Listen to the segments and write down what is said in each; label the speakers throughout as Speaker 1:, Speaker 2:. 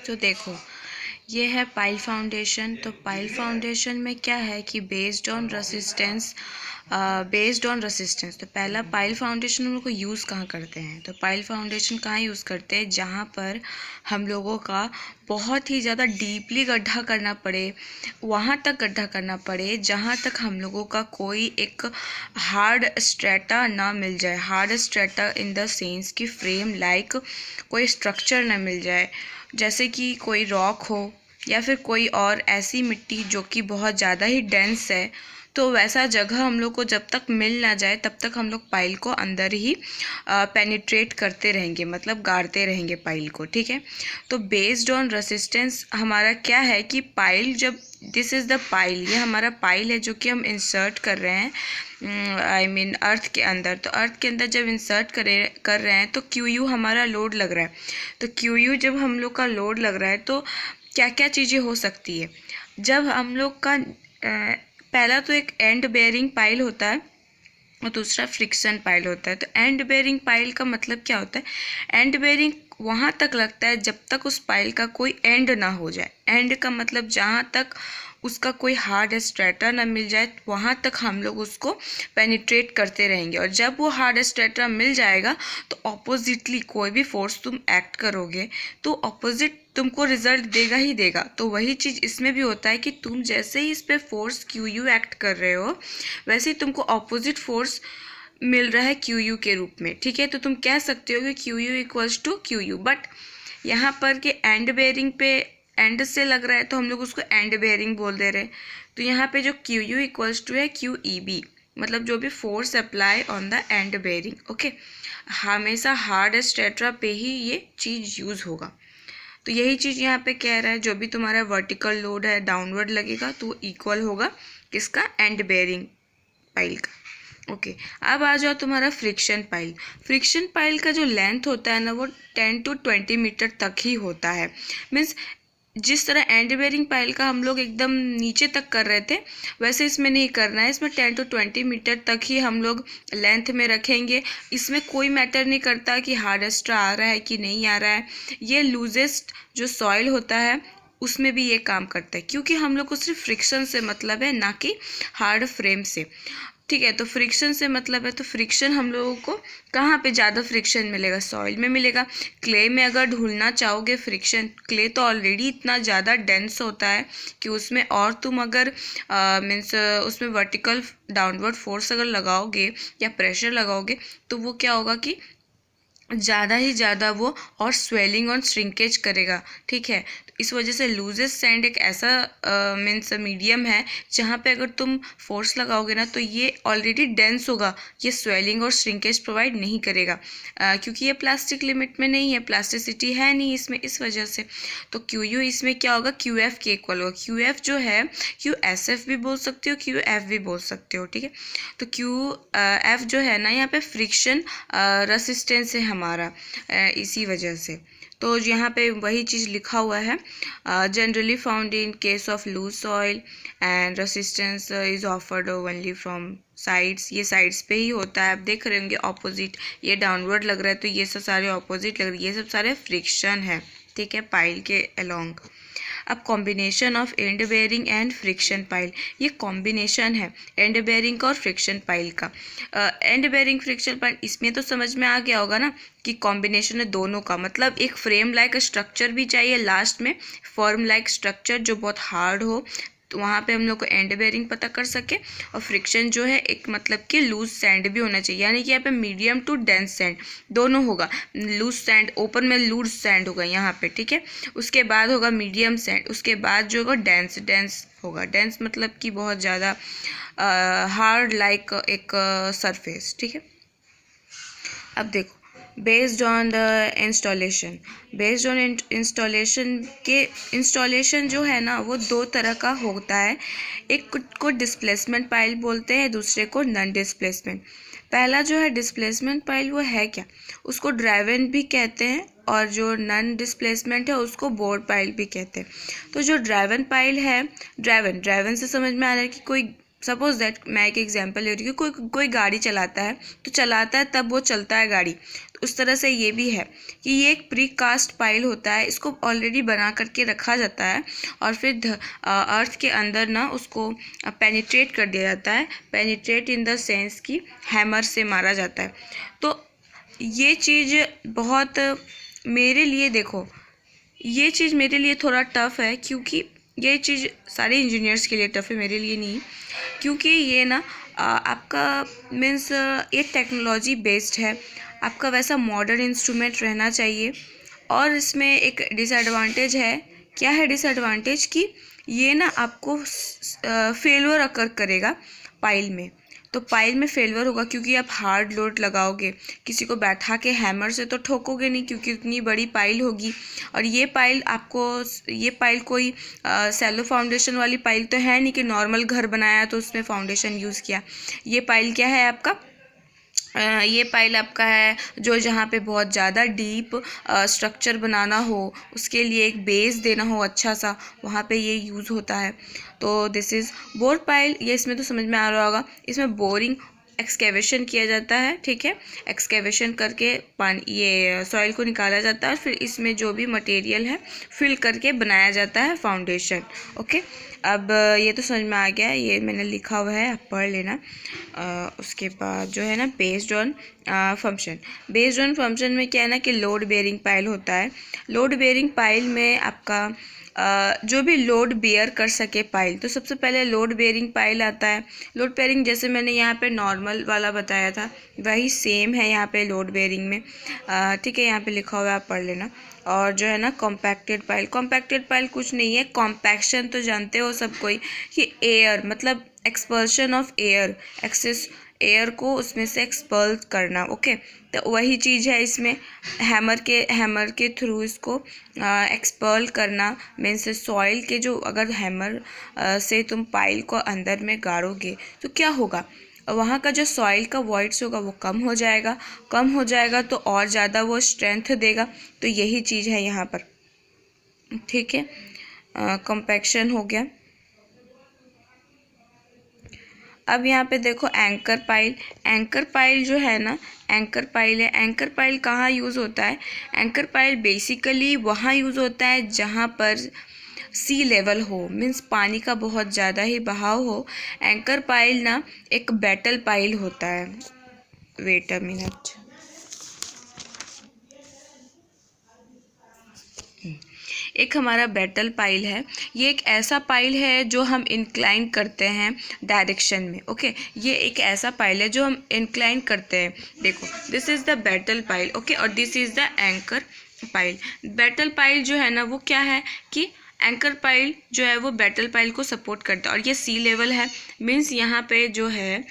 Speaker 1: तो देखो, ये है पाइल फाउंडेशन। तो पाइल फाउंडेशन में क्या है कि बेस्ड ऑन रेसिस्टेंस। तो पहला पाइल फाउंडेशन हम लोग को यूज़ कहाँ करते हैं? तो पाइल फाउंडेशन कहाँ यूज़ करते हैं? जहाँ पर हम लोगों का बहुत ही ज़्यादा डीपली गड्ढा करना पड़े, वहाँ तक गड्ढा करना पड़े जहाँ तक हम लोगों का कोई एक हार्ड स्ट्रेटा ना मिल जाए। Hard strata in the sense कि फ्रेम लाइक कोई स्ट्रक्चर ना मिल जाए, जैसे कि कोई रॉक हो या फिर कोई और ऐसी मिट्टी जो कि बहुत ज़्यादा ही डेंस है। तो वैसा जगह हम लोग को जब तक मिल ना जाए तब तक हम लोग पाइल को अंदर ही पेनिट्रेट करते रहेंगे, मतलब गाड़ते रहेंगे पाइल को। ठीक है, तो बेस्ड ऑन रेसिस्टेंस हमारा क्या है कि पाइल जब दिस इज़ द पाइल, ये हमारा पाइल है जो कि हम इंसर्ट कर रहे हैं अर्थ के अंदर। तो अर्थ के अंदर जब इंसर्ट कर रहे हैं तो क्यू हमारा लोड लग रहा है। तो क्यू जब हम लोग का लोड लग रहा है तो क्या क्या चीज़ें हो सकती है? जब हम लोग का पहला तो एक एंड बेयरिंग पाइल होता है और दूसरा फ्रिक्शन पाइल होता है। तो एंड बेयरिंग पाइल का मतलब क्या होता है? एंड बेयरिंग वहाँ तक लगता है जब तक उस पाइल का कोई एंड ना हो जाए। एंड का मतलब जहाँ तक उसका कोई हार्ड स्ट्रेटा ना मिल जाए वहाँ तक हम लोग उसको पेनिट्रेट करते रहेंगे। और जब वो हार्ड स्ट्रेटा मिल जाएगा तो ऑपोजिटली कोई भी फोर्स तुम एक्ट करोगे तो ऑपोजिट तुमको रिजल्ट देगा ही देगा। तो वही चीज़ इसमें भी होता है कि तुम जैसे ही इस पे फोर्स क्यू एक्ट कर रहे हो वैसे ही तुमको ऑपोजिट फोर्स मिल रहा है क्यू के रूप में। ठीक है, तो तुम कह सकते हो कि Q equals to Q. But यहाँ पर के एंड बेयरिंग पे एंड से लग रहा है तो हम लोग उसको एंड बेयरिंग बोल दे रहे हैं। तो यहाँ पे जो क्यू इक्वल्स टू है क्यू मतलब जो भी force apply on the end bearing. Okay, हमेशा हार्ड स्ट्रेटा पे ही ये चीज़ यूज़ होगा। तो यही चीज़ यहाँ पे कह रहा है, जो भी तुम्हारा वर्टिकल लोड है डाउनवर्ड लगेगा तो वो इक्वल होगा किसका? एंड बेयरिंग पाइल का। ओके, अब आ जाओ तुम्हारा फ्रिक्शन पाइल। फ्रिक्शन पाइल का जो लेंथ होता है ना वो 10 to 20 मीटर तक ही होता है। मीन्स जिस तरह एंड बेयरिंग पाइल का हम लोग एकदम नीचे तक कर रहे थे वैसे इसमें नहीं करना है। इसमें 10 to 20 मीटर तक ही हम लोग लेंथ में रखेंगे। इसमें कोई मैटर नहीं करता कि हार्ड स्ट्रा आ रहा है कि नहीं आ रहा है। ये लूजेस्ट जो सॉइल होता है उसमें भी ये काम करता है, क्योंकि हम लोग को सिर्फ फ्रिक्शन से मतलब है, ना कि हार्ड फ्रेम से। ठीक है, तो फ्रिक्शन से मतलब है, तो फ्रिक्शन हम लोगों को कहाँ पे ज़्यादा फ्रिक्शन मिलेगा? सॉइल में मिलेगा। क्ले में अगर ढूलना चाहोगे फ्रिक्शन, क्ले तो ऑलरेडी इतना ज़्यादा डेंस होता है कि उसमें और तुम अगर मीन्स उसमें वर्टिकल डाउनवर्ड फोर्स अगर लगाओगे या प्रेशर लगाओगे तो वो क्या होगा कि ज़्यादा ही ज़्यादा वो और स्वेलिंग और श्रिंकेज करेगा। ठीक है, तो इस वजह से लूजेस्ट सैंड एक ऐसा मीन्स मीडियम है जहाँ पे अगर तुम फोर्स लगाओगे ना तो ये ऑलरेडी डेंस होगा, ये स्वेलिंग और श्रिंकेज प्रोवाइड नहीं करेगा क्योंकि ये प्लास्टिक लिमिट में नहीं है, प्लास्टिसिटी है नहीं इसमें, इस वजह से। तो क्यू इसमें क्या होगा? क्यू एफ के इक्वल होगा। क्यू एफ जो है क्यू एस एफ भी बोल सकते हो, क्यू एफ भी बोल सकते हो। ठीक है, तो क्यू एफ जो है ना यहाँ पे फ्रिक्शन रेसिस्टेंस है हमारा, इसी वजह से। तो यहाँ पे वही चीज़ लिखा हुआ है, generally found in case of loose soil and resistance is offered only from sides. ये साइड्स पे ही होता है। आप देख रहे होंगे ऑपोजिट, ये डाउनवर्ड लग रहा है तो ये सब सारे ऑपोजिट लग रहे हैं, ये सब सारे फ्रिक्शन है। ठीक है, पाइल के अलोंग। अब combination of and bearing and friction pile, ये कॉम्बिनेशन है एंड बेयरिंग का और फ्रिक्शन पाइल का। एंड बेयरिंग फ्रिक्शन पाइल, इसमें तो समझ में आ गया होगा ना कि कॉम्बिनेशन है दोनों का। मतलब एक फ्रेम लाइक स्ट्रक्चर भी चाहिए लास्ट में, फॉर्म लाइक स्ट्रक्चर जो बहुत हार्ड हो, तो वहाँ पे हम लोग को एंड बेयरिंग पता कर सके। और फ्रिक्शन जो है एक मतलब कि लूज सैंड भी होना चाहिए, यानी कि यहाँ पे मीडियम टू डेंस सैंड दोनों होगा। लूज सैंड ओपन में लूज सैंड होगा यहाँ पे। ठीक है, उसके बाद होगा मीडियम सैंड, उसके बाद जो होगा डेंस होगा। डेंस मतलब कि बहुत ज़्यादा हार्ड लाइक एक सरफेस। ठीक है, अब देखो based on the installation, based on installation के इंस्टॉलेशन जो है ना वो दो तरह का होता है। एक को डिस्प्लेसमेंट पाइल बोलते हैं, दूसरे को नॉन डिस्प्लेसमेंट। पहला जो है डिस्प्लेसमेंट पाइल वो है क्या? उसको ड्राइवन भी कहते हैं और जो नॉन डिस्प्लेसमेंट है उसको बोर्ड पाइल भी कहते हैं। तो जो ड्राइवन पाइल है, ड्राइवन से समझ में आ रहा है कि कोई सपोज दैट मैं एक एग्जांपल ले रही हूँ, कोई गाड़ी चलाता है तो चलाता है तब वो चलता है गाड़ी, तो उस तरह से ये भी है कि ये एक प्री कास्ट पाइल होता है, इसको ऑलरेडी बना करके रखा जाता है और फिर अर्थ के अंदर ना उसको पेनिट्रेट कर दिया जाता है। पेनिट्रेट इन द सेंस कि हैमर से मारा जाता है। तो ये चीज़ बहुत मेरे लिए, देखो ये चीज़ मेरे लिए थोड़ा टफ है, क्योंकि ये चीज़ सारे इंजीनियर्स के लिए टफ है, मेरे लिए नहीं, क्योंकि ये ना आपका मीन्स ये टेक्नोलॉजी बेस्ड है, आपका वैसा मॉडर्न इंस्ट्रूमेंट रहना चाहिए। और इसमें एक डिसएडवांटेज है। क्या है डिसएडवांटेज? कि ये ना आपको फेलवर अकर करेगा पाइल में। तो पाइल में फेलवर होगा क्योंकि आप हार्ड लोड लगाओगे, किसी को बैठा के हैमर से तो ठोकोगे नहीं क्योंकि उतनी बड़ी पाइल होगी। और ये पाइल कोई सैलो फाउंडेशन वाली पाइल तो है नहीं कि नॉर्मल घर बनाया तो उसमें फाउंडेशन यूज़ किया। ये पाइल क्या है आपका? ये पाइल आपका है जो जहाँ पे बहुत ज़्यादा डीप स्ट्रक्चर बनाना हो, उसके लिए एक बेस देना हो अच्छा सा, वहाँ पे ये यूज़ होता है। तो दिस इज़ बोर पाइल। ये इसमें तो समझ में आ रहा होगा, इसमें बोरिंग एक्सकेवेशन किया जाता है, ठीक है। एक्सकेवेशन करके पानी ये सॉइल को निकाला जाता है और फिर इसमें जो भी मटेरियल है फिल करके बनाया जाता है फाउंडेशन। ओके, अब ये तो समझ में आ गया, ये मैंने लिखा हुआ है, आप पढ़ लेना। उसके बाद जो है ना based on function. Based on function में क्या है ना कि लोड बेयरिंग पाइल होता है। लोड बेयरिंग पाइल में आपका जो भी लोड बेयर कर सके पाइल, तो सबसे पहले लोड बेयरिंग पाइल आता है। लोड बेयरिंग जैसे मैंने यहाँ पे नॉर्मल वाला बताया था वही सेम है यहाँ पे लोड बेयरिंग में, ठीक है। यहाँ पे लिखा हुआ है, आप पढ़ लेना। और जो है ना कॉम्पैक्टेड पाइल, कॉम्पैक्टेड पाइल कुछ नहीं है, कॉम्पैक्शन तो जानते हो सब कोई कि एयर मतलब expulsion of air, excess air को उसमें से एक्सपल करना। ओके, तो वही चीज़ है इसमें, हैमर के थ्रू इसको एक्सपल करना। मीन्स सॉइल के जो अगर हैमर से तुम पाइल को अंदर में गाड़ोगे तो क्या होगा, वहाँ का जो सॉइल का वॉइड्स होगा वो कम हो जाएगा तो और ज़्यादा वो स्ट्रेंथ देगा। तो यही चीज़ है यहाँ पर, ठीक है। कॉम्पैक्शन हो गया। अब यहाँ पे देखो एंकर पाइल। एंकर पाइल जो है ना, एंकर पाइल है। एंकर पाइल कहाँ यूज़ होता है? एंकर पाइल बेसिकली वहाँ यूज़ होता है जहाँ पर सी लेवल हो, मीन्स पानी का बहुत ज़्यादा ही बहाव हो। एंकर पाइल ना एक बैटल पाइल होता है। वेट अ मिनट, एक हमारा बैटल पाइल है। ये एक ऐसा पाइल है जो हम इंक्लाइन करते हैं डायरेक्शन में। ओके, ये एक ऐसा पाइल है जो हम इंक्लाइन करते हैं। देखो, this is the battle pile, okay, और this is the anchor pile. Battle pile जो है ना वो क्या है कि एंकर पाइल जो है वो बैटल पाइल को सपोर्ट करता है और ये सी लेवल है, मीन्स यहाँ पे जो है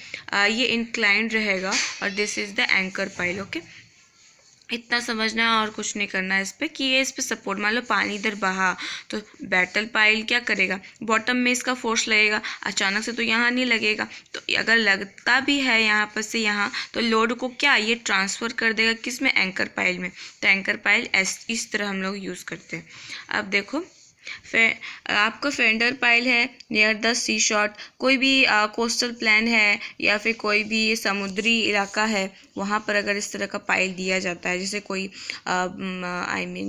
Speaker 1: ये इंक्लाइंड रहेगा और this is the anchor pile. Okay, इतना समझना है और कुछ नहीं करना है इस पर कि ये इस पर सपोर्ट, मान लो पानी इधर बहा तो बैटल पाइल क्या करेगा, बॉटम में इसका फोर्स लगेगा, अचानक से तो यहाँ नहीं लगेगा। तो अगर लगता भी है यहाँ पर से यहाँ, तो लोड को क्या ये ट्रांसफ़र कर देगा किस में, एंकर पाइल में। तो एंकर पाइल इस तरह हम लोग यूज़ करते हैं। अब देखो आपका फेंडर पाइल है नियर द सी शॉट। कोई भी कोस्टल प्लान है या फिर कोई भी समुद्री इलाका है, वहाँ पर अगर इस तरह का पाइल दिया जाता है, जैसे कोई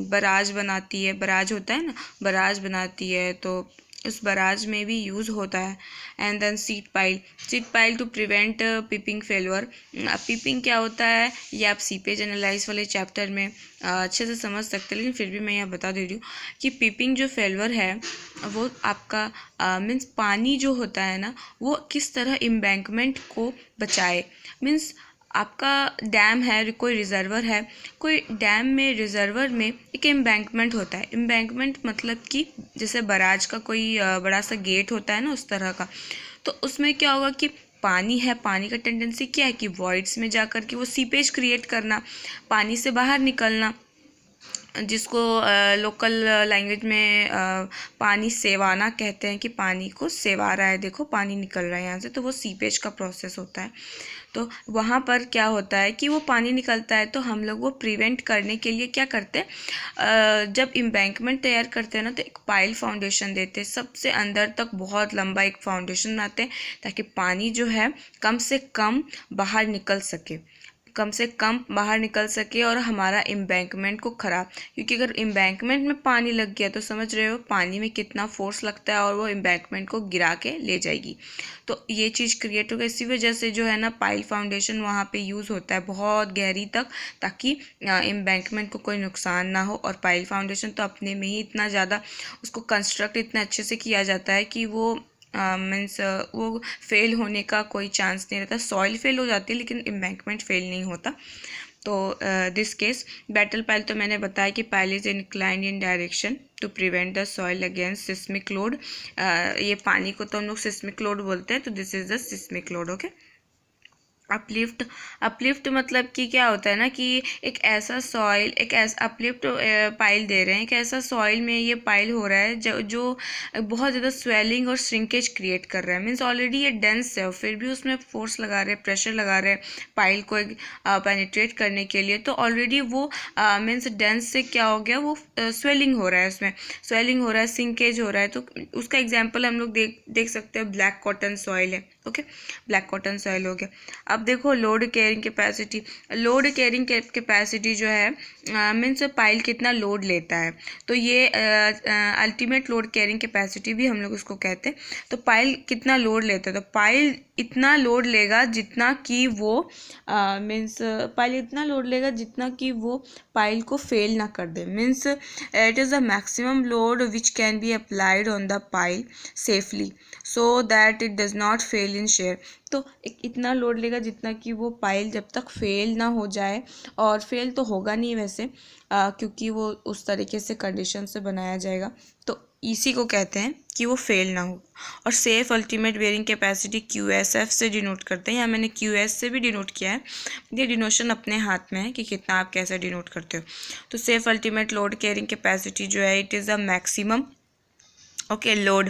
Speaker 1: बराज बनाती है, बराज होता है ना, बराज बनाती है तो उस बराज में भी यूज़ होता है। And then sheet pile to prevent piping failure. Piping क्या होता है ये आप सीपेज एनालाइज वाले चैप्टर में अच्छे से समझ सकते हैं, लेकिन फिर भी मैं यहाँ बता दे रही हूँ कि पीपिंग जो फेलवर है वो आपका मीन्स पानी जो होता है ना वो किस तरह एम्बैंकमेंट को बचाए। मीन्स आपका डैम है, कोई रिजर्वर है, कोई डैम में रिजर्वर में एक एम्बैंकमेंट होता है। एम्बैंकमेंट मतलब कि जैसे बराज का कोई बड़ा सा गेट होता है ना उस तरह का। तो उसमें क्या होगा कि पानी है, पानी का टेंडेंसी क्या है कि वॉइड्स में जा कर के वो सीपेज क्रिएट करना, पानी से बाहर निकलना, जिसको लोकल लैंग्वेज में पानी सेवाना कहते हैं कि पानी को सेवा रहा है, देखो पानी निकल रहा है यहाँ से, तो वो सीपेज का प्रोसेस होता है। तो वहाँ पर क्या होता है कि वो पानी निकलता है, तो हम लोग वो प्रिवेंट करने के लिए क्या करते हैं, जब एम्बैंकमेंट तैयार करते हैं ना, तो एक पाइल फाउंडेशन देते हैं, सबसे अंदर तक बहुत लंबा एक फाउंडेशन बनाते हैं ताकि पानी जो है कम से कम बाहर निकल सके, और हमारा एम्बैंकमेंट को ख़राब, क्योंकि अगर एम्बैंकमेंट में पानी लग गया तो समझ रहे हो पानी में कितना फोर्स लगता है और वो एम्बैंकमेंट को गिरा के ले जाएगी। तो ये चीज़ क्रिएट होगा, इसी वजह से जो है ना पाइल फाउंडेशन वहाँ पे यूज़ होता है बहुत गहरी तक, ताकि एम्बैंकमेंट को कोई नुकसान ना हो। और पाइल फाउंडेशन तो अपने में ही इतना ज़्यादा उसको कंस्ट्रक्ट इतने अच्छे से किया जाता है कि वो मीन्स वो फेल होने का कोई चांस नहीं रहता। सॉइल फेल हो जाती है लेकिन एम्बैंकमेंट फेल नहीं होता। तो दिस केस बैटल पाइल तो मैंने बताया कि pile is inclined in direction to prevent the soil against seismic load. ये पानी को तो हम लोग सिस्मिक लोड बोलते हैं, तो this is the seismic load. Okay, uplift मतलब कि क्या होता है ना कि एक ऐसा सॉइल, एक ऐसा अपलिफ्ट पाइल दे रहे हैं, एक ऐसा सॉइल में ये पाइल हो रहा है जो बहुत ज़्यादा स्वेलिंग और श्रिंकेज क्रिएट कर रहा है। मीन्स ऑलरेडी ये डेंस है और फिर भी उसमें फोर्स लगा रहे हैं, प्रेशर लगा रहे हैं पाइल को पेनिट्रेट करने के लिए, तो ऑलरेडी वो मीन्स डेंस से क्या हो गया, वो स्वेलिंग हो रहा है, उसमें स्वेलिंग हो रहा है, सिंकेज हो रहा है। तो उसका एग्जाम्पल हम लोग देख सकते हैं, ब्लैक कॉटन सॉइल है। ओके, ब्लैक कॉटन सॉइल हो गया। अब देखो लोड कैरिंग कैपेसिटी जो है मीन्स पाइल कितना लोड लेता है, तो ये अल्टीमेट लोड कैरिंग कैपेसिटी भी हम लोग उसको कहते हैं। तो पाइल कितना लोड लेता है, तो पाइल इतना लोड लेगा जितना कि वो पाइल इतना लोड लेगा जितना कि वो पाइल को फेल ना कर दे। Means it is the maximum load which can be applied on the pile safely so that it does not fail in shear. तो इतना लोड लेगा जितना कि वो पाइल जब तक फेल ना हो जाए, और फेल तो होगा नहीं वैसे क्योंकि वो उस तरीके से कंडीशन से बनाया जाएगा, तो इसी को कहते हैं कि वो फेल ना हो। और safe ultimate bearing capacity QSF से डिनोट करते हैं, या मैंने QS से भी डिनोट किया है, ये डिनोशन अपने हाथ में है कि कितना आप कैसे डिनोट करते हो। तो safe ultimate load carrying capacity जो है it is a maximum okay load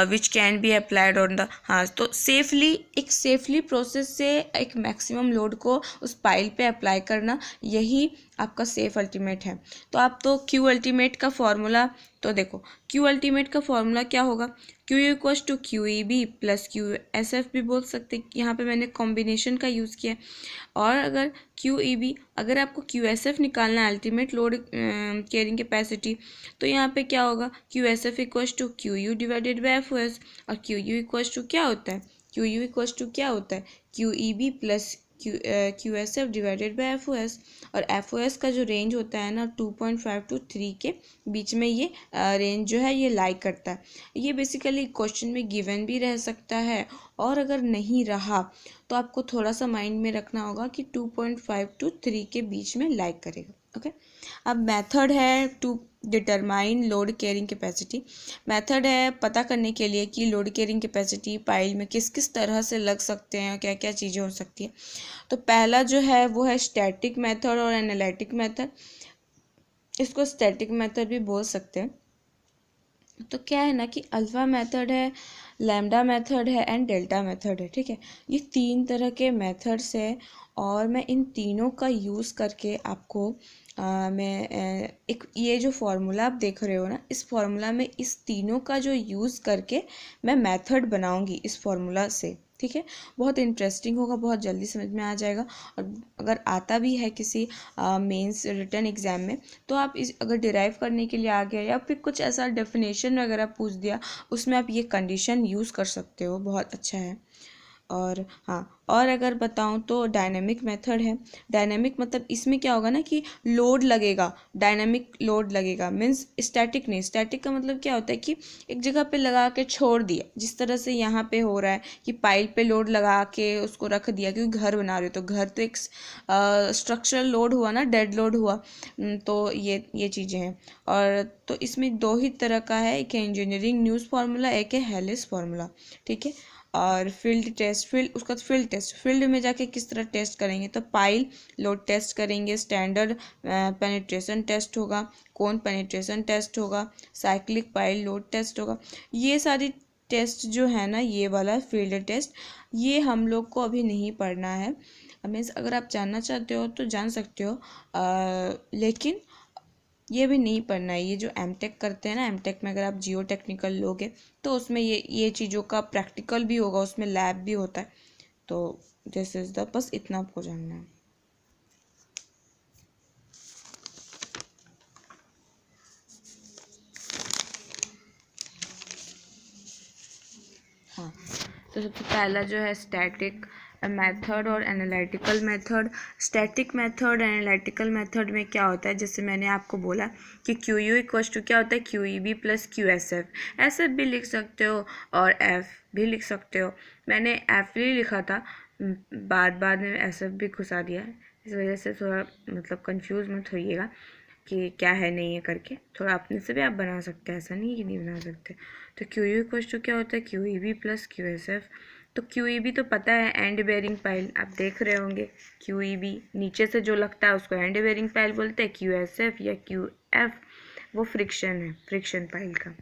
Speaker 1: which can be applied on the, हाँ, तो सेफली प्रोसेस से एक मैक्सिमम लोड को उस पाइल पे अप्लाई करना, यही आपका सेफ अल्टीमेट है। तो आप तो क्यू अल्टीमेट का फॉर्मूला, तो देखो क्यू अल्टीमेट का फॉर्मूला क्या होगा, Q equals to QEB plus QSF भी बोल सकते, यहाँ पे मैंने कॉम्बिनेशन का यूज़ किया। और अगर QEB, अगर आपको QSF निकालना है अल्टीमेट लोड कैरिंग कैपेसिटी, तो यहाँ पे क्या होगा, QSF equals to QU divided by FOS, और QU इक्वल्स टू क्या होता है, QU इक्वल्स टू क्या होता है, QEB plus QSF divided by FOS। और FOS का जो रेंज होता है ना 2.5 to 3 के बीच में ये रेंज जो है ये लाई करता है। ये बेसिकली क्वेश्चन में गिवन भी रह सकता है, और अगर नहीं रहा तो आपको थोड़ा सा माइंड में रखना होगा कि 2.5 to 3 के बीच में लाई करेगा। ओके, अब मेथड है to determine load carrying capacity. Method है पता करने के लिए कि लोड कैरिंग कैपेसिटी पाइल में किस किस तरह से लग सकते हैं, क्या क्या चीज़ें हो सकती है। तो पहला जो है वो है स्टैटिक मेथड और एनालिटिक मेथड। इसको स्टैटिक मेथड भी बोल सकते हैं। तो क्या है ना कि अल्फा मेथड है, लैम्डा मेथड है एंड डेल्टा मेथड है। ठीक है, ये 3 तरह के मेथड्स है, और मैं इन तीनों का यूज़ करके आपको मैं एक ये जो फार्मूला आप देख रहे हो ना, इस फार्मूला में इस तीनों का जो यूज़ करके मैं मेथड बनाऊंगी इस फार्मूला से। ठीक है, बहुत इंटरेस्टिंग होगा, बहुत जल्दी समझ में आ जाएगा। और अगर आता भी है किसी मेंस रिटन एग्ज़ाम में, तो आप इस अगर डिराइव करने के लिए आ गया या फिर कुछ ऐसा डेफिनेशन वगैरह पूछ दिया, उसमें आप ये कंडीशन यूज़ कर सकते हो, बहुत अच्छा है। और हाँ, और अगर बताऊँ तो डायनेमिक मेथड है। डायनेमिक मतलब इसमें क्या होगा ना कि लोड लगेगा, डायनेमिक लोड लगेगा, मीन्स स्टैटिक नहीं। स्टैटिक का मतलब क्या होता है कि एक जगह पे लगा के छोड़ दिया, जिस तरह से यहाँ पे हो रहा है कि पाइल पे लोड लगा के उसको रख दिया, क्योंकि घर बना रहे हो तो घर तो एक स्ट्रक्चरल लोड हुआ ना, डेड लोड हुआ। तो ये चीज़ें हैं। और तो इसमें 2 ही तरह का है, एक है इंजीनियरिंग न्यूज़ फार्मूला, एक है हेलिस फार्मूला। ठीक है, और फील्ड टेस्ट, उसका फील्ड टेस्ट, फील्ड में जाके किस तरह टेस्ट करेंगे, तो पाइल लोड टेस्ट करेंगे, स्टैंडर्ड पेनिट्रेशन टेस्ट होगा, कोन पेनिट्रेशन टेस्ट होगा, साइक्लिक पाइल लोड टेस्ट होगा। ये सारी टेस्ट जो है ना, ये वाला फील्ड टेस्ट, ये हम लोग को अभी नहीं पढ़ना है। मीन्स अगर आप जानना चाहते हो तो जान सकते हो, लेकिन ये भी नहीं पढ़ना है। ये जो एमटेक करते हैं ना, एमटेक में अगर आप जियो टेक्निकल लोगे तो उसमें ये चीज़ों का प्रैक्टिकल भी होगा, उसमें लैब भी होता है। तो दिस इज़ द, बस इतना आपको जानना है। हाँ, तो सबसे पहला जो है स्टैटिक मेथड और analytical method. Static method analytical method में क्या होता है, जैसे मैंने आपको बोला कि क्यू यू इक्वल्स टू क्या होता है, Q E B plus Q S F. S F भी लिख सकते हो और एफ भी लिख सकते हो। मैंने एफ भी लिखा था, बाद में एस एफ भी घुसा दिया है, इस वजह से थोड़ा मतलब कंफ्यूज मत होइएगा कि क्या है नहीं है करके। थोड़ा अपने से भी आप बना सकते हैं, ऐसा नहीं है कि नहीं बना सकते। तो क्यू यू इक्वल्स टू क्या होता है, Q E B plus Q S F. तो क्यू ई बी तो पता है, एंड बेयरिंग पाइल, आप देख रहे होंगे। क्यू ई बी नीचे से जो लगता है उसको एंड बेयरिंग पाइल बोलते हैं। क्यू एस एफ या क्यू एफ वो फ्रिक्शन है, फ्रिक्शन पाइल का।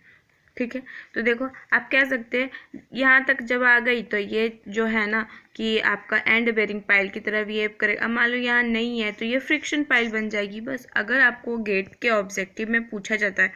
Speaker 1: ठीक है, तो देखो आप कह सकते हैं यहाँ तक जब आ गई तो ये जो है ना कि आपका एंड बेयरिंग पाइल की तरह बिहेव करेगा। अब मान लो यहाँ नहीं है तो ये फ्रिक्शन पाइल बन जाएगी बस। अगर आपको गेट के ऑब्जेक्टिव में पूछा जाता है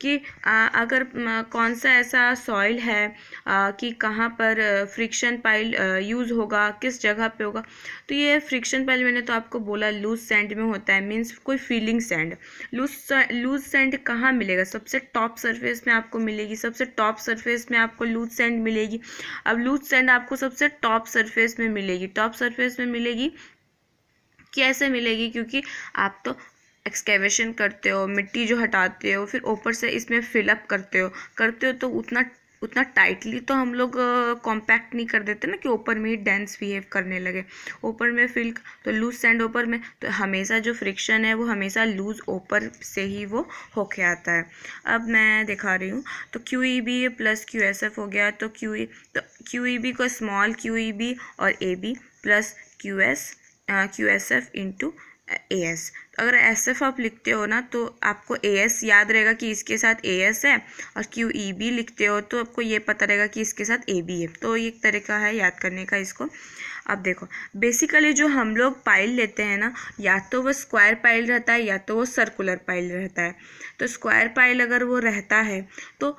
Speaker 1: कि अगर कौन सा ऐसा सॉइल है कि कहाँ पर फ्रिक्शन पाइल यूज़ होगा, किस जगह पे होगा, तो ये फ्रिक्शन पाइल मैंने तो आपको बोला लूज सैंड में होता है। मीन्स कोई फीलिंग सैंड। लूज सैंड कहाँ मिलेगा, सबसे टॉप सरफेस में आपको मिलेगी, सबसे टॉप सरफेस में आपको लूज सैंड मिलेगी। अब लूज सैंड आपको सबसे टॉप सरफेस में मिलेगी। टॉप सरफेस में मिलेगी कैसे मिलेगी, क्योंकि आप तो एक्सकेवेशन करते हो, मिट्टी जो हटाते हो, फिर ऊपर से इसमें फिलअप करते हो तो उतना टाइटली तो हम लोग कॉम्पैक्ट नहीं कर देते ना कि ऊपर में ही डेंस बिहेव करने लगे। ऊपर में फिल तो लूज सैंड ऊपर में, तो हमेशा जो फ्रिक्शन है वो हमेशा लूज ऊपर से ही वो होके आता है। अब मैं दिखा रही हूँ, तो Q E B plus Q S F हो गया। तो क्यू ई बी को स्मॉल क्यू ई बी और A B plus Q S F into A S. अगर एस एफ आप लिखते हो ना तो आपको ए एस याद रहेगा कि इसके साथ ए एस है, और क्यू ई बी लिखते हो तो आपको ये पता रहेगा कि इसके साथ ए बी है। तो ये एक तरीका है याद करने का इसको। अब देखो बेसिकली जो हम लोग पाइल लेते हैं ना, या तो वो स्क्वायर पाइल रहता है या तो वो सर्कुलर पाइल रहता है। तो स्क्वायर पाइल अगर वो रहता है तो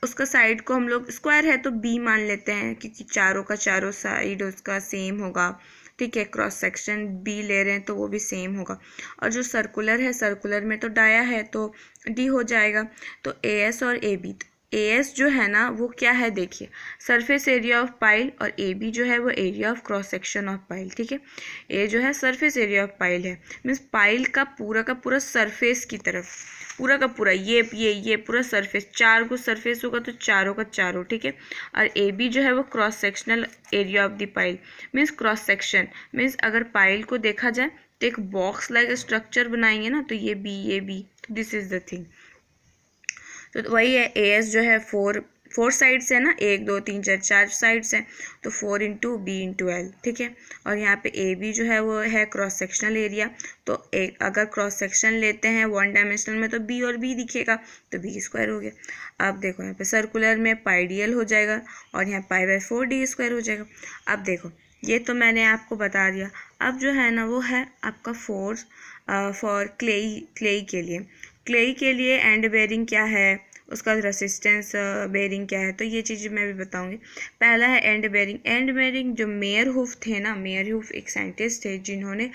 Speaker 1: उसका साइड को हम लोग, स्क्वायर है तो बी मान लेते हैं क्योंकि चारों का चारों साइड उसका सेम होगा। ठीक है, क्रॉस सेक्शन बी ले रहे हैं तो वो भी सेम होगा। और जो सर्कुलर है, सर्कुलर में तो डाया है तो डी हो जाएगा। तो ए एस और ए बी, ए एस जो है ना वो क्या है, देखिए सरफेस एरिया ऑफ पाइल, और ए बी जो है वो area of cross section of pile. ठीक है, ए जो है सरफेस एरिया ऑफ पाइल है, मीन्स पाइल का पूरा सरफेस की तरफ, पूरा का पूरा ये पूरा सरफेस, चार को सरफेस होगा तो चारों का चारों। ठीक है, और ए बी जो है वो cross sectional area of the pile, means cross section, means अगर पाइल को देखा जाए तो एक बॉक्स लाइक स्ट्रक्चर बनाएंगे ना, तो ये B, this is the thing. तो वही है, ए एस जो है फोर साइड्स है ना, 1 2 3 4 4 साइड्स हैं, तो 4 इंटू बी इंटू एल। ठीक है, और यहाँ पे ए बी जो है वो है क्रॉस सेक्शनल एरिया। तो एक अगर क्रॉस सेक्शन लेते हैं 1 डायमेंशनल में तो बी और बी दिखेगा, तो बी स्क्वायर हो गया। अब देखो यहाँ पे सर्कुलर में पाई डी एल हो जाएगा और यहाँ पाई बाय 4 डी स्क्वायर हो जाएगा। अब देखो ये तो मैंने आपको बता दिया। अब जो है ना वो है आपका फोर्स फॉर क्लेई के लिए एंड बेयरिंग क्या है, उसका रेसिस्टेंस बेयरिंग क्या है, तो ये चीज़ मैं भी बताऊंगी। पहला है एंड बेयरिंग। जो मेयरहूफ थे ना, मेयरहूफ एक साइंटिस्ट थे जिन्होंने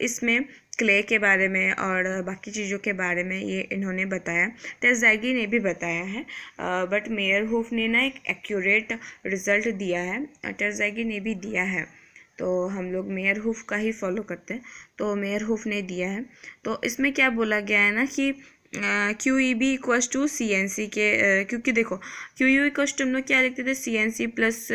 Speaker 1: इसमें क्ले के बारे में और बाकी चीज़ों के बारे में ये इन्होंने बताया। टेरज़ागी ने भी बताया है, बट मेयरहूफ ने ना एक एक्यूरेट रिज़ल्ट दिया है, टेरज़ागी ने भी दिया है। तो हम लोग मेयरहूफ का ही फॉलो करते हैं, तो मेयरहूफ ने दिया है। तो इसमें क्या बोला गया है ना कि Q E B equals to C N C के, क्योंकि देखो क्यू यू इक्वस टू हम लोग क्या लिखते थे, C N C plus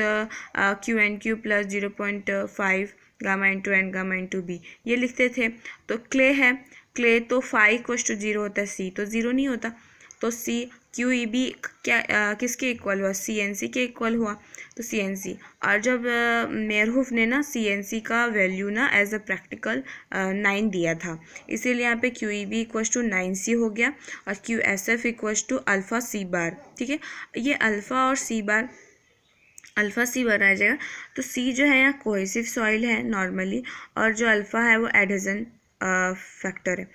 Speaker 1: Q N Q plus 0.5 gamma into N gamma into B, ये लिखते थे। तो क्ले है, क्ले तो फाई इक्वस टू 0 होता है, सी तो 0 नहीं होता, तो सी QEB क्या किसके इक्वल हुआ, CNC के इक्वल हुआ, तो CNC। और जब मेयरहोफ ने ना CNC का वैल्यू ना एज अ प्रैक्टिकल 9 दिया था, इसीलिए यहाँ पे QEB इक्वल टू 9C हो गया और QSF equal to alpha C bar. ठीक है, ये अल्फ़ा और C bar, alpha C bar आ जाएगा। तो C जो है यहाँ कोहेसिव सॉइल है नॉर्मली, और जो अल्फ़ा है वो एडिशन फैक्टर है।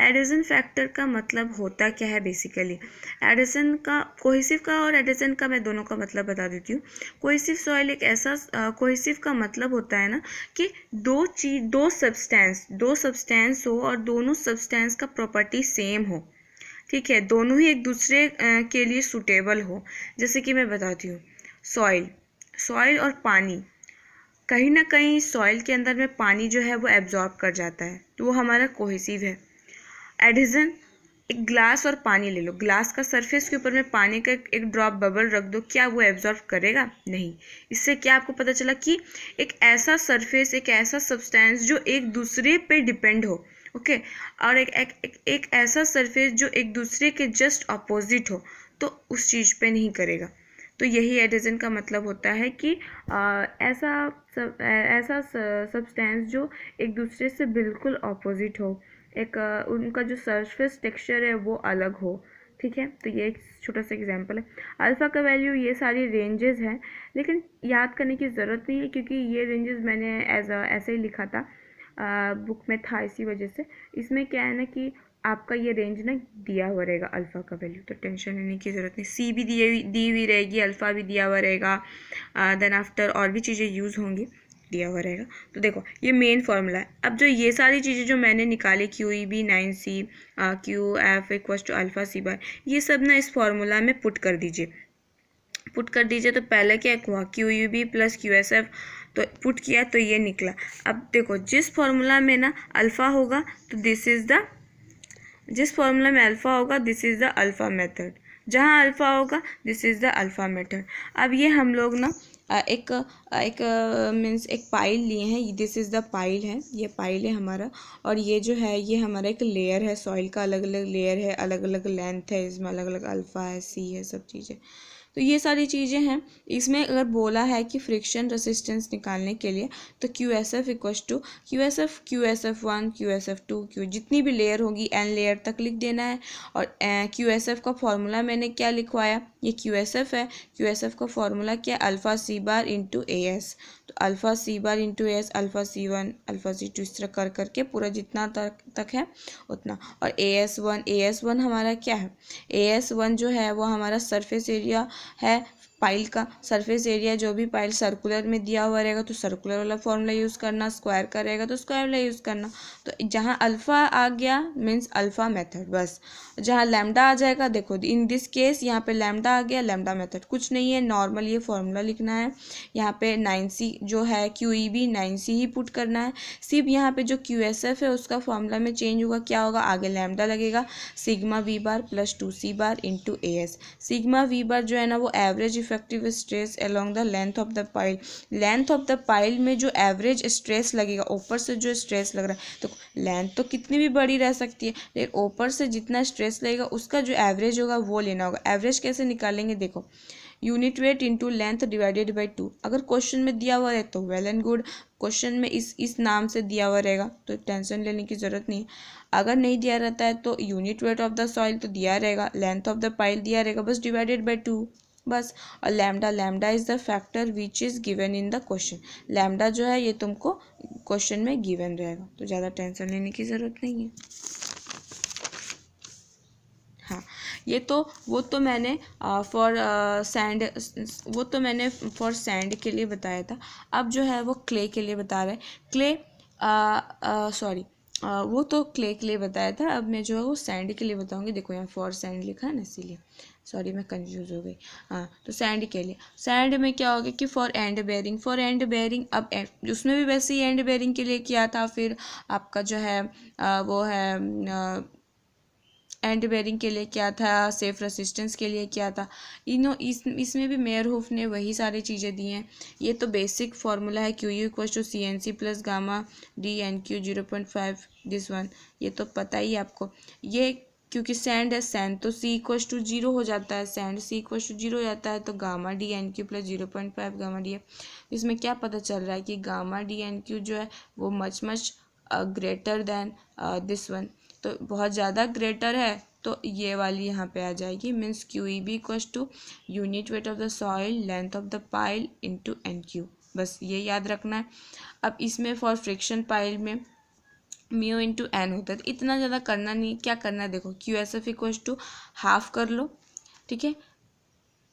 Speaker 1: एडिशन फैक्टर का मतलब होता क्या है बेसिकली, एडिशन का, कोहेसिव का और एडिशन का मैं दोनों का मतलब बता देती हूँ। कोहेसिव सॉइल एक ऐसा, कोहेसिव का मतलब होता है ना कि दो सब्सटेंस हो और दोनों सब्सटेंस का प्रॉपर्टी सेम हो। ठीक है, दोनों ही एक दूसरे के लिए सूटेबल हो। जैसे कि मैं बताती हूँ, सॉइल और पानी, कहीं ना कहीं सॉइल के अंदर में पानी जो है वो एब्जॉर्ब कर जाता है, तो वो हमारा कोहेसिव है। एडिशन, एक ग्लास और पानी ले लो, ग्लास का सरफेस के ऊपर में पानी का एक ड्रॉप बबल रख दो, क्या वो एब्जॉर्ब करेगा? नहीं। इससे क्या आपको पता चला कि एक ऐसा सरफेस, एक ऐसा सब्सटेंस जो एक दूसरे पे डिपेंड हो, ओके, और एक ऐसा सरफेस जो एक दूसरे के जस्ट अपोजिट हो, तो उस चीज़ पे नहीं करेगा। तो यही एडिशन का मतलब होता है कि ऐसा सब्सटेंस जो एक दूसरे से बिल्कुल ऑपोजिट हो, एक उनका जो सरफेस टेक्सचर है वो अलग हो। ठीक है, तो ये एक छोटा सा एग्जांपल है। अल्फ़ा का वैल्यू, ये सारी रेंजेस हैं, लेकिन याद करने की ज़रूरत नहीं है क्योंकि ये रेंजेस मैंने ऐसे ही लिखा था, बुक में था, इसी वजह से। इसमें क्या है ना कि आपका ये रेंज ना दिया हुआ रहेगा अल्फ़ा का वैल्यू, तो टेंशन लेने की ज़रूरत नहीं। सी भी दी हुई रहेगी, अल्फ़ा भी दिया हुआ रहेगा, देन आफ्टर और भी चीज़ें यूज़ होंगी, दिया हुआ रहेगा। तो देखो ये मेन फार्मूला है। अब जो ये सारी चीज़ें जो मैंने निकाली, QEB 9C, QF equal to alpha C bar, ये सब ना इस फार्मूला में पुट कर दीजिए। तो पहले क्या हुआ, QEB प्लस QSF, तो पुट किया तो ये निकला। अब देखो जिस फार्मूला में ना अल्फ़ा होगा तो this is the alpha method, जहाँ अल्फ़ा होगा this is the alpha method. अब ये हम लोग ना एक मीन्स एक पाइल लिए हैं, दिस इज़ द पाइल है, ये पाइल है हमारा, और ये जो है ये हमारा एक लेयर है, सॉइल का अलग अलग लेयर है, अलग अलग लेंथ है, इसमें अलग अलग अल्फ़ा है, C है, सब चीज़ें। तो ये सारी चीज़ें हैं। इसमें अगर बोला है कि फ्रिक्शन रेसिस्टेंस निकालने के लिए, तो QSF equal to QSF1, QSF2, जितनी भी लेयर होगी N लेयर तक लिख देना है। और QSF का फॉर्मूला मैंने क्या लिखवाया, ये QSF है, QSF का फॉर्मूला क्या है, alpha C bar into AS। तो alpha C bar into AS, alpha C1, alpha C2, इस तरह करके पूरा जितना तक है उतना। और AS1 हमारा क्या है, AS1 जो है वो हमारा सरफेस एरिया है, पाइल का सरफेस एरिया। जो भी पाइल सर्कुलर में दिया हुआ रहेगा तो सर्कुलर वाला फॉर्मूला यूज़ करना, स्क्वायर का रहेगा तो स्क्वायर वाला यूज़ करना। तो जहाँ अल्फ़ा आ गया मीन्स अल्फ़ा मेथड, बस। जहाँ लैम्डा आ जाएगा, देखो इन दिस केस यहाँ पे लैम्डा आ गया, लैम्डा मेथड कुछ नहीं है, नॉर्मल ये फॉर्मूला लिखना है। यहाँ पे 9C जो है QEB 9C ही पुट करना है। सिर्फ यहाँ पे जो QSF है उसका फॉर्मूला में चेंज होगा, क्या होगा, आगे लैम्डा लगेगा, सिग्मा V बार प्लस 2C बार इंटू AS। सिग्मा V बार जो है ना वो average effective stress along the length of the pile. Length of the pile में जो एवरेज स्ट्रेस लगेगा, ऊपर से जो स्ट्रेस लग रहा है, तो लेंथ तो कितनी भी बड़ी रह सकती है, लेकिन ऊपर से जितना स्ट्रेस लगेगा उसका जो एवरेज होगा वो लेना होगा। एवरेज कैसे निकालेंगे, देखो unit weight into length divided by 2। अगर क्वेश्चन में दिया हुआ है तो वेल एंड गुड, क्वेश्चन में इस नाम से दिया हुआ रहेगा तो टेंशन लेने की ज़रूरत नहीं है। अगर नहीं दिया रहता है तो unit weight of the soil तो दिया रहेगा, लेंथ ऑफ द पाइल दिया रहेगा, बस डिवाइडेड बाई 2 बस। और lambda is the factor which is given in the question. Lambda जो है ये तुमको क्वेश्चन में गिवन रहेगा, तो ज़्यादा टेंशन लेने की ज़रूरत नहीं है। हाँ, ये तो वो तो मैंने फॉर सैंड के लिए बताया था। अब जो है वो क्ले के लिए बता रहे हैं। क्ले वो तो क्ले के लिए बताया था, अब मैं जो है वो सैंड के लिए बताऊंगी। देखो यहाँ फॉर सैंड लिखा है ना, इसीलिए सॉरी मैं कंफ्यूज हो गई। हाँ, तो सैंड के लिए, सैंड में क्या होगा कि फॉर एंड बेयरिंग, अब उसमें भी वैसे ही एंड बेयरिंग के लिए किया था। फिर आपका जो है वो है एंड बेयरिंग के लिए क्या था, सेफ रेसिस्टेंस के लिए क्या था। इसमें भी मेयरहोफ ने वही सारी चीज़ें दी हैं। ये तो बेसिक फार्मूला है, QU equal to CNC plus gamma D NQ 0.5, this one, ये तो पता ही है आपको। ये क्योंकि सैंड है, सैंड तो C इक्वल्स टू 0 हो जाता है, सैंड C इक्वल्स टू 0 हो जाता है, तो gamma D N Q plus 0.5 gamma D है। इसमें क्या पता चल रहा है कि गामा डी एन क्यू जो है वो much greater than this one, तो बहुत ज़्यादा ग्रेटर है, तो ये वाली यहाँ पे आ जाएगी। Means Q E B equals to unit weight of the soil length of the pile into N Q, बस ये याद रखना है। अब इसमें फॉर फ्रिक्शन पाइल में म्यू इंटू एन होता है, तो इतना ज़्यादा करना नहीं, क्या करना है देखो, Q S F equals to half कर लो, ठीक है।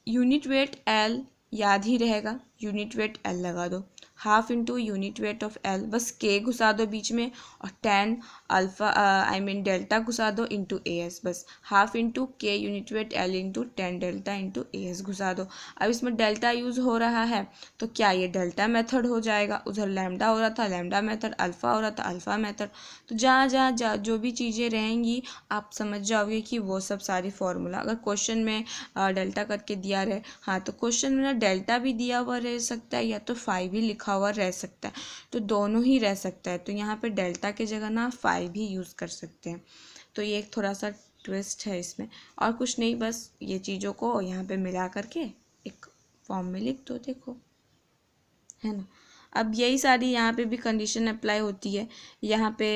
Speaker 1: यूनिट वेट एल याद ही रहेगा, यूनिट वेट एल लगा दो, half into unit weight of L, बस के घुसा दो बीच में, और 10 अल्फा आई मीन डेल्टा घुसा दो इंटू ए एस, बस हाफ इंटू के unit weight L into 10 delta into A S घुसा दो। अब इसमें डेल्टा यूज़ हो रहा है तो क्या ये डेल्टा मेथड हो जाएगा, उधर लैम्डा हो रहा था लैम्डा मेथड, अल्फ़ा हो रहा था अल्फ़ा मेथड, तो जहाँ जहाँ जो भी चीज़ें रहेंगी आप समझ जाओगे कि वो सब सारी फार्मूला। अगर क्वेश्चन में डेल्टा करके दिया रहे, हाँ तो क्वेश्चन में ना डेल्टा भी दिया हुआ रह सकता है या तो 5 भी लिखा हुआ रह सकता है, तो दोनों ही रह सकता है, तो यहाँ पे डेल्टा की जगह ना 5 भी यूज़ कर सकते हैं। तो ये एक थोड़ा सा ट्विस्ट है इसमें, और कुछ नहीं, बस ये चीज़ों को यहाँ पे मिला करके एक फॉर्म में लिख दो, देखो है ना। अब यही सारी यहाँ पे भी कंडीशन अप्लाई होती है। यहाँ पे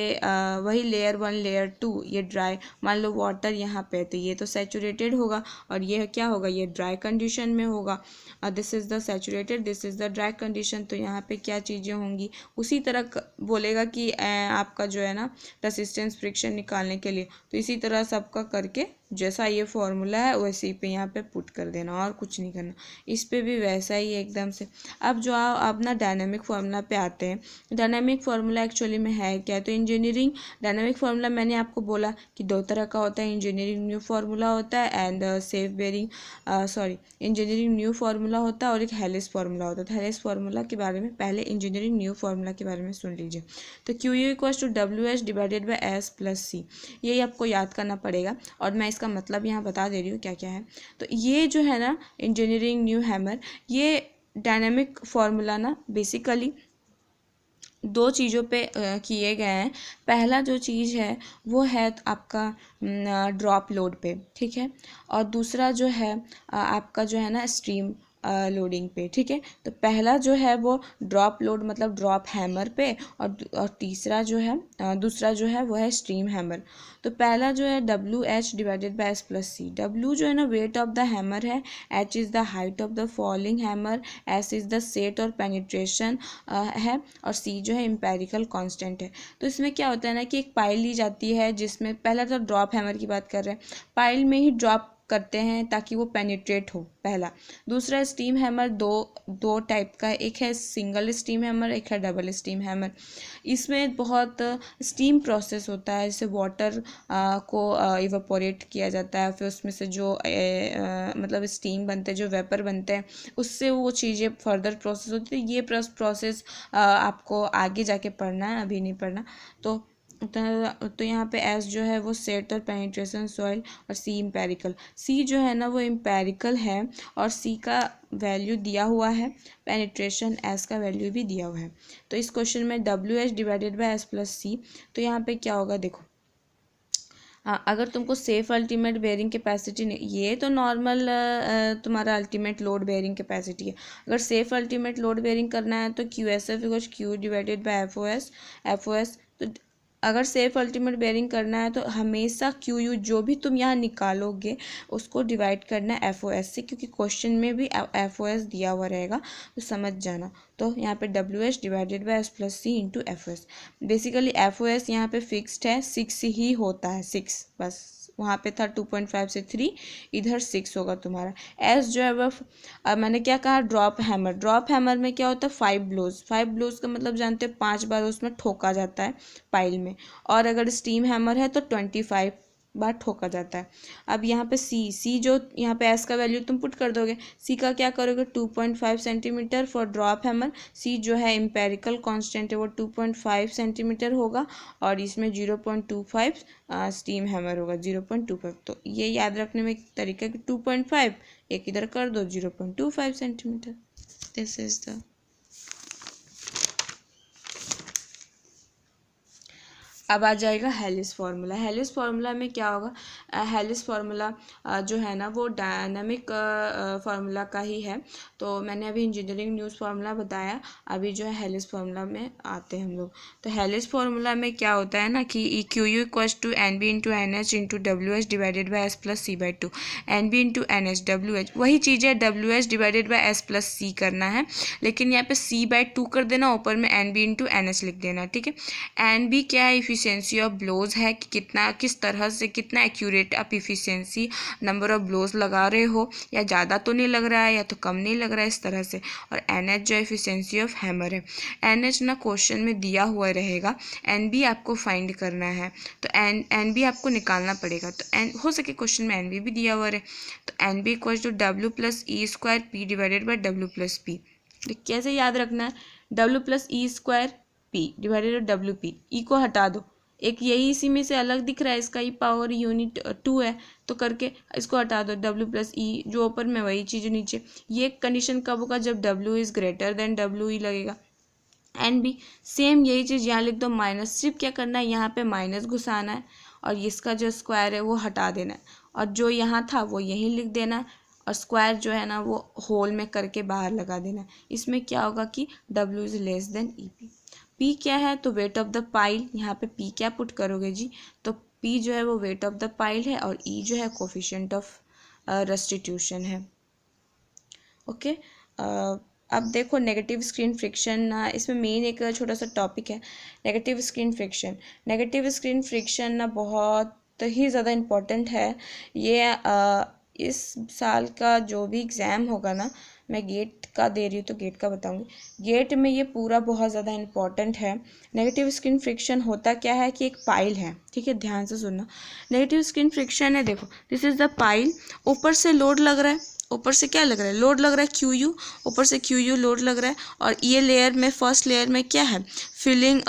Speaker 1: वही लेयर 1 लेयर 2 ये ड्राई, मान लो वाटर यहाँ पे तो ये तो सैचुरेटेड होगा, और ये क्या होगा, ये ड्राई कंडीशन में होगा। This is the saturated, this is the dry condition, तो यहाँ पे क्या चीज़ें होंगी, उसी तरह बोलेगा कि आपका जो है ना रेसिस्टेंस फ्रिक्शन निकालने के लिए, तो इसी तरह सबका करके जैसा ये फॉर्मूला है वैसे ही पे यहाँ पे पुट कर देना, और कुछ नहीं करना। इस पे भी वैसा ही एकदम से। अब जो आप ना डायनामिक फार्मूला पे आते हैं, डायनामिक फार्मूला एक्चुअली में है क्या, तो इंजीनियरिंग डायनामिक फार्मूला मैंने आपको बोला कि दो तरह का होता है, इंजीनियरिंग न्यू फार्मूला होता है and safe bearing engineering new formula होता है, और एक हेलिस फार्मूला होता है। तो हेलिस फार्मूला के बारे में पहले इंजीनियरिंग न्यू फार्मूला के बारे में सुन लीजिए। तो Q U equals to W H divided by S plus C, यही आपको याद करना पड़ेगा, और मैं इसका मतलब यहाँ बता दे रही हूँ क्या क्या है। तो ये जो है ना इंजीनियरिंग न्यू हैमर, ये डायनामिक फार्मूला ना बेसिकली दो चीज़ों पे किए गए हैं। पहला जो चीज़ है वो है आपका ड्रॉप लोड पे, ठीक है, और दूसरा जो है आपका जो है ना स्ट्रीम लोडिंग पे, ठीक है। तो पहला जो है वो ड्रॉप लोड मतलब ड्रॉप हैमर पे, और तीसरा जो है दूसरा जो है वो है स्ट्रीम हैमर। तो पहला जो है W H divided by S plus C, W जो है ना वेट ऑफ द हैमर है, H is the height of the falling hammer, S is the set और पेनिट्रेशन है, और सी जो है एम्पेरिकल कांस्टेंट है। तो इसमें क्या होता है ना कि एक पाइल ली जाती है, जिसमें पहला तो ड्रॉप हैमर की बात कर रहे हैं, पाइल में ही ड्रॉप करते हैं ताकि वो पेनिट्रेट हो, पहला। दूसरा स्टीम हैमर दो टाइप का है, एक है सिंगल स्टीम हैमर, एक है डबल स्टीम हैमर। इसमें बहुत स्टीम प्रोसेस होता है, जैसे वाटर को इवेपोरेट किया जाता है, फिर उसमें से जो मतलब स्टीम बनते हैं, जो वेपर बनते हैं, उससे वो चीज़ें फर्दर प्रोसेस होती है। ये प्रोसेस आपको आगे जाके पढ़ना है, अभी नहीं पढ़ना। तो यहाँ पे एस जो है वो सेट और पेनिट्रेशन सॉइल, और सी इम्पेरिकल। सी जो है ना वो इम्पेरिकल है, और सी का वैल्यू दिया हुआ है, पेनिट्रेशन एस का वैल्यू भी दिया हुआ है। तो इस क्वेश्चन में W H divided by S plus C, तो यहाँ पे क्या होगा देखो, अगर तुमको सेफ अल्टीमेट बेयरिंग कैपेसिटी नहीं, ये तो नॉर्मल तुम्हारा अल्टीमेट लोड बेयरिंग कैपेसिटी है। अगर सेफ अल्टीमेट लोड बेयरिंग करना है तो Q S F equals Q divided by F O S. तो अगर सेफ अल्टीमेट बेयरिंग करना है तो हमेशा क्यू यू जो भी तुम यहाँ निकालोगे उसको डिवाइड करना है एफ ओ एस से, क्योंकि क्वेश्चन में भी एफ ओ एस दिया हुआ रहेगा, तो समझ जाना। तो यहाँ पे W H divided by S plus C into F O S. Basically F O S यहाँ पे फिक्स्ड है, 6 ही होता है, 6 बस, वहाँ पे था 2.5 से 3, इधर 6 होगा तुम्हारा। एस जो है वह मैंने क्या कहा, ड्रॉप हैमर। ड्रॉप हैमर में क्या होता है, 5 ब्लोज। 5 ब्लोज का मतलब जानते हैं 5 बार उसमें ठोका जाता है पाइल में, और अगर स्टीम हैमर है तो 25 बार ठोका जाता है। अब यहाँ पे सी जो यहाँ पे एस का वैल्यू तुम पुट कर दोगे, सी का क्या करोगे 2.5 सेंटीमीटर फॉर ड्रॉप हैमर। सी जो है एम्पेरिकल कांस्टेंट है वो 2.5 सेंटीमीटर होगा, और इसमें 0.25 स्टीम हैमर होगा 0.25। तो ये याद रखने में एक तरीका कि 2.5 एक इधर कर दो 0.25 सेंटीमीटर। This is the. अब आ जाएगा हेलिस फार्मूला। हेलिस फार्मूला में क्या होगा, हेलिस फार्मूला जो है ना वो डायनामिक फार्मूला का ही है। तो मैंने अभी इंजीनियरिंग न्यूज़ फार्मूला बताया, अभी जो है हेलिस फार्मूला में आते हैं हम लोग। तो हेलिस फार्मूला में क्या होता है ना कि E Q U equals to N B into N H into W H divided by S plus C by two. N B into N H W H वही चीज़ है, W H divided by S plus C करना है, लेकिन यहाँ पे सी by to कर देना, ऊपर में N B into N H लिख देना। ठीक है, एन बी क्या है, इफिशियंसी ऑफ ब्लोज है कि कितना, किस तरह से कितना एक्यूरेट आप इफिशियंसी नंबर ऑफ ब्लोज लगा रहे हो, या ज़्यादा तो नहीं लग रहा है या तो कम नहीं लग रहा है, इस तरह से। और एन एच जो एफिशिएंसी ऑफ हैमर है। एन एच ना क्वेश्चन में दिया हुआ रहेगा, एन बी आपको फाइंड करना है, तो एन बी आपको निकालना पड़ेगा। तो एन हो सके क्वेश्चन में एन बी भी दिया हुआ रहे, तो N B equal to W plus E square P divided by W plus P. तो कैसे याद रखना है, W plus E square P divided by W P. E को हटा दो, एक यही इसी में से अलग दिख रहा है, इसका ई पावर यूनिट 2 है, तो करके इसको हटा दो, डब्ल्यू प्लस ई जो ऊपर में वही चीज़ नीचे। ये कंडीशन कब होगा, जब W is greater than W E लगेगा। एन बी सेम यही चीज़ यहाँ लिख दो, माइनस, सिर्फ क्या करना है यहाँ पे माइनस घुसाना है और इसका जो स्क्वायर है वो हटा देना है, और जो यहाँ था वो यहीं लिख देना है, और स्क्वायर जो है ना वो होल में करके बाहर लगा देना है। इसमें क्या होगा कि W is less than E P. P क्या है, तो वेट ऑफ द पाइल, यहाँ पे पी क्या पुट करोगे जी, तो पी जो है वो वेट ऑफ द पाइल है, और ई जो है कोफिशिएंट ऑफ रेस्टिट्यूशन है। ओके, अब देखो नेगेटिव स्क्रीन फ्रिक्शन, इसमें मेन एक छोटा सा टॉपिक है negative screen friction. Negative screen friction ना बहुत ही ज़्यादा इम्पोर्टेंट है। ये इस साल का जो भी एग्ज़ाम होगा ना, मैं गेट का दे रही हूँ तो गेट का बताऊँगी, गेट में ये पूरा बहुत ज़्यादा इम्पॉर्टेंट है। नेगेटिव स्क्रीन फ्रिक्शन होता क्या है कि एक पाइल है, ठीक है, ध्यान से सुनना। नेगेटिव स्क्रीन फ्रिक्शन है, देखो दिस इज़ द पाइल, ऊपर से लोड लग रहा है, ऊपर से क्या लग रहा है, लोड लग रहा है क्यू यू, ऊपर से क्यू यू लोड लग रहा है, और ये लेयर में फर्स्ट लेयर में क्या है, फिलिंग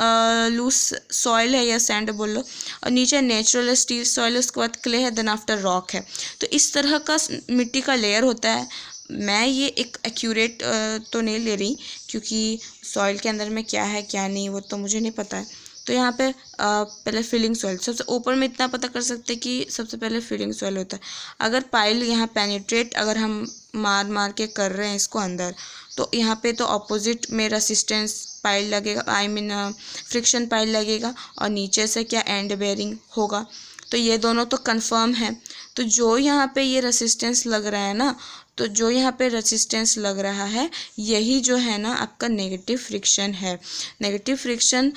Speaker 1: लूज सॉइल है या सैंड बोल लो, और नीचे नेचुरल स्टील सॉइल, उसके बाद क्ले है, देन आफ्टर रॉक है। तो इस तरह का मिट्टी का लेयर होता है। मैं ये एक एक्यूरेट तो नहीं ले रही, क्योंकि सॉइल के अंदर में क्या है क्या नहीं वो तो मुझे नहीं पता है। तो यहाँ पे पहले फिलिंग सॉइल, सबसे ऊपर में इतना पता कर सकते हैं कि सबसे पहले फिलिंग सॉइल होता है। अगर पाइल यहाँ पेनिट्रेट अगर हम मार मार के कर रहे हैं इसको अंदर, तो यहाँ पे तो ऑपोजिट में रेसिस्टेंस पाइल लगेगा, आई मीन फ्रिक्शन पाइल लगेगा, और नीचे से क्या एंड बेयरिंग होगा। तो ये दोनों तो कंफर्म है। तो जो यहाँ पे ये रेसिस्टेंस लग रहा है ना, तो जो यहाँ पे रेसिस्टेंस लग रहा है यही जो है ना आपका नेगेटिव फ्रिक्शन है। Negative friction